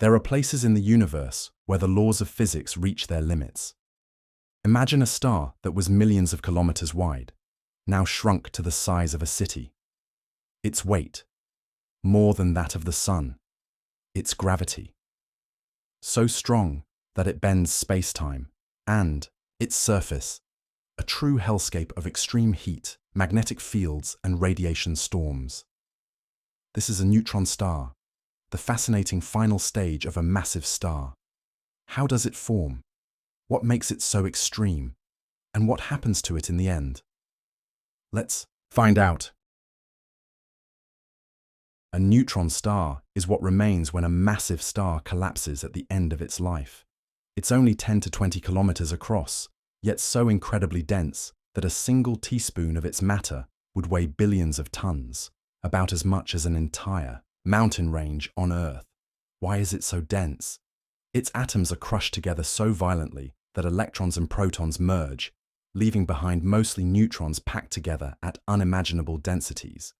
There are places in the universe where the laws of physics reach their limits. Imagine a star that was millions of kilometers wide, now shrunk to the size of a city. Its weight, more than that of the sun. Its gravity, so strong that it bends space-time, and its surface, a true hellscape of extreme heat, magnetic fields, and radiation storms. This is a neutron star, the fascinating final stage of a massive star. How does it form? What makes it so extreme? And what happens to it in the end? Let's find out. A neutron star is what remains when a massive star collapses at the end of its life. It's only 10 to 20 kilometers across, yet so incredibly dense that a single teaspoon of its matter would weigh billions of tons, about as much as an entire mountain range on Earth. Why is it so dense? Its atoms are crushed together so violently that electrons and protons merge, leaving behind mostly neutrons packed together at unimaginable densities.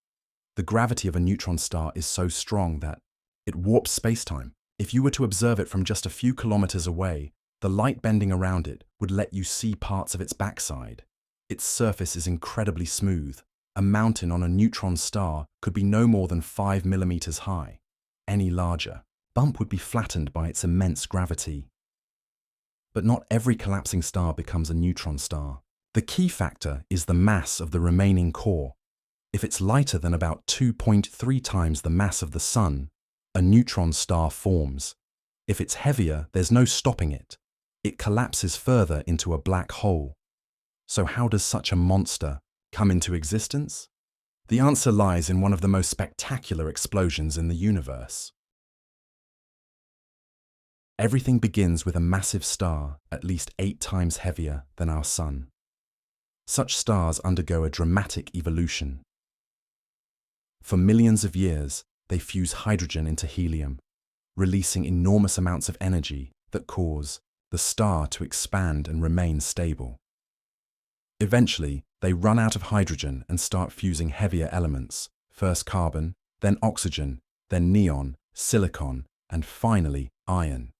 The gravity of a neutron star is so strong that it warps spacetime. If you were to observe it from just a few kilometers away, the light bending around it would let you see parts of its backside. Its surface is incredibly smooth. A mountain on a neutron star could be no more than 5 millimeters high. Any larger bump would be flattened by its immense gravity. But not every collapsing star becomes a neutron star. The key factor is the mass of the remaining core. If it's lighter than about 2.3 times the mass of the Sun, a neutron star forms. If it's heavier, there's no stopping it. It collapses further into a black hole. So how does such a monster come into existence? The answer lies in one of the most spectacular explosions in the universe. Everything begins with a massive star at least 8 times heavier than our Sun. Such stars undergo a dramatic evolution. For millions of years, they fuse hydrogen into helium, releasing enormous amounts of energy that cause the star to expand and remain stable. Eventually, they run out of hydrogen and start fusing heavier elements, first carbon, then oxygen, then neon, silicon, and finally iron.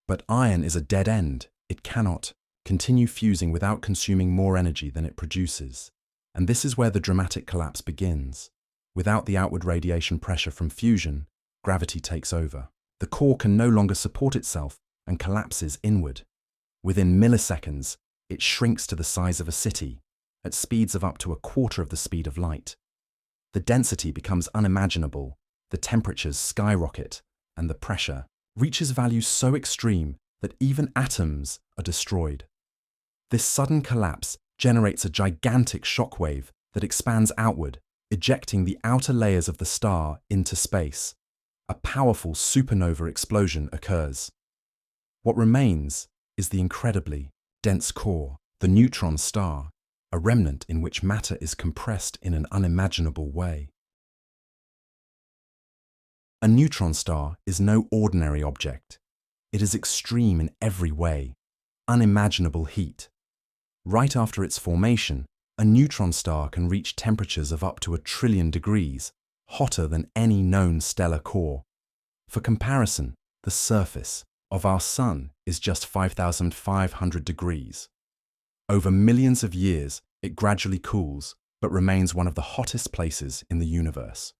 But iron is a dead end. It cannot continue fusing without consuming more energy than it produces. And this is where the dramatic collapse begins. Without the outward radiation pressure from fusion, gravity takes over. The core can no longer support itself and collapses inward. Within milliseconds, it shrinks to the size of a city, at speeds of up to a quarter of the speed of light. The density becomes unimaginable, the temperatures skyrocket, and the pressure reaches values so extreme that even atoms are destroyed. This sudden collapse generates a gigantic shockwave that expands outward, ejecting the outer layers of the star into space. A powerful supernova explosion occurs. What remains is the incredibly dense core, the neutron star, a remnant in which matter is compressed in an unimaginable way. A neutron star is no ordinary object. It is extreme in every way, unimaginable heat. Right after its formation, a neutron star can reach temperatures of up to 1 trillion degrees, hotter than any known stellar core. For comparison, the surface of our Sun is just 5,500 degrees. Over millions of years, it gradually cools, but remains one of the hottest places in the universe.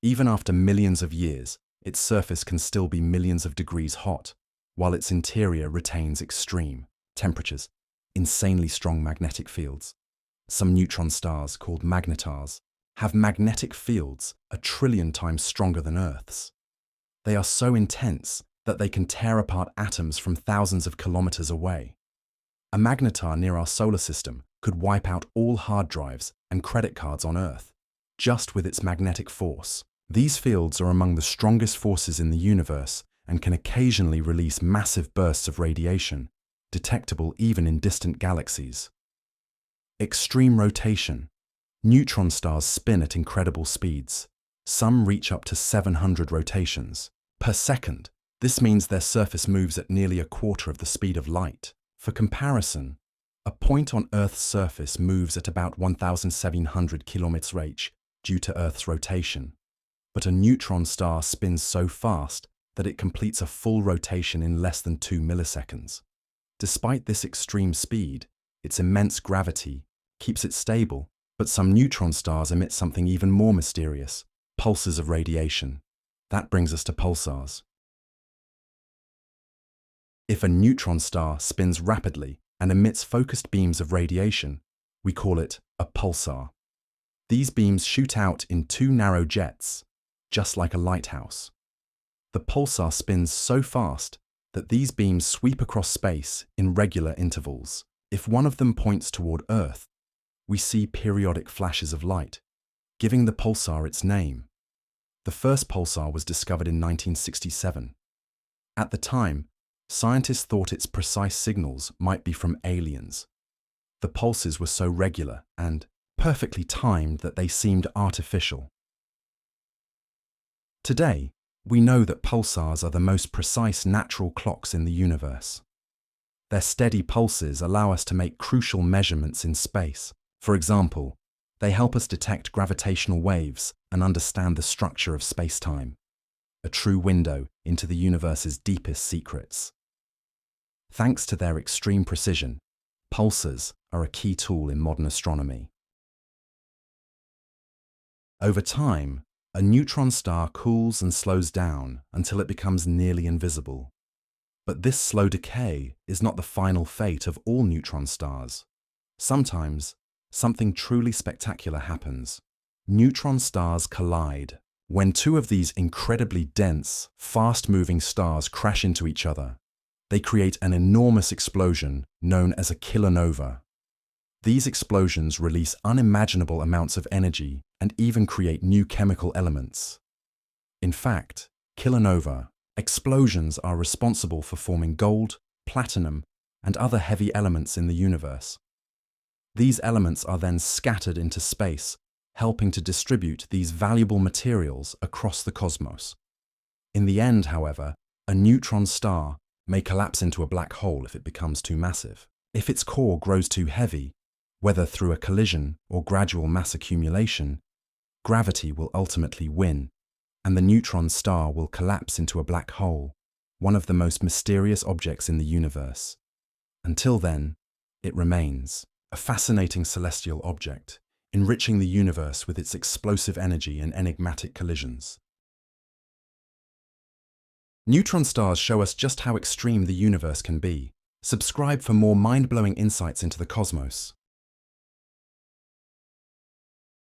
Even after millions of years, its surface can still be millions of degrees hot, while its interior retains extreme temperatures, insanely strong magnetic fields. Some neutron stars, called magnetars, have magnetic fields 1 trillion times stronger than Earth's. They are so intense that they can tear apart atoms from thousands of kilometers away. A magnetar near our solar system could wipe out all hard drives and credit cards on Earth, just with its magnetic force. These fields are among the strongest forces in the universe and can occasionally release massive bursts of radiation, detectable even in distant galaxies. Extreme rotation. Neutron stars spin at incredible speeds. Some reach up to 700 rotations per second. This means their surface moves at nearly a quarter of the speed of light. For comparison, a point on Earth's surface moves at about 1,700 km/h due to Earth's rotation. But a neutron star spins so fast that it completes a full rotation in less than 2 milliseconds. Despite this extreme speed, its immense gravity keeps it stable, but some neutron stars emit something even more mysterious: pulses of radiation. That brings us to pulsars. If a neutron star spins rapidly and emits focused beams of radiation, we call it a pulsar. These beams shoot out in two narrow jets, just like a lighthouse. The pulsar spins so fast that these beams sweep across space in regular intervals. If one of them points toward Earth, we see periodic flashes of light, giving the pulsar its name. The first pulsar was discovered in 1967. At the time, scientists thought its precise signals might be from aliens. The pulses were so regular and perfectly timed that they seemed artificial. Today, we know that pulsars are the most precise natural clocks in the universe. Their steady pulses allow us to make crucial measurements in space. For example, they help us detect gravitational waves and understand the structure of space-time, a true window into the universe's deepest secrets. Thanks to their extreme precision, pulsars are a key tool in modern astronomy. Over time, a neutron star cools and slows down until it becomes nearly invisible. But this slow decay is not the final fate of all neutron stars. Sometimes, something truly spectacular happens. Neutron stars collide. When two of these incredibly dense, fast-moving stars crash into each other, they create an enormous explosion known as a kilonova. These explosions release unimaginable amounts of energy and even create new chemical elements. In fact, kilonova explosions are responsible for forming gold, platinum, and other heavy elements in the universe. These elements are then scattered into space, helping to distribute these valuable materials across the cosmos. In the end, however, a neutron star may collapse into a black hole if it becomes too massive. If its core grows too heavy, whether through a collision or gradual mass accumulation, gravity will ultimately win, and the neutron star will collapse into a black hole, one of the most mysterious objects in the universe. Until then, it remains a fascinating celestial object, enriching the universe with its explosive energy and enigmatic collisions. Neutron stars show us just how extreme the universe can be. Subscribe for more mind-blowing insights into the cosmos.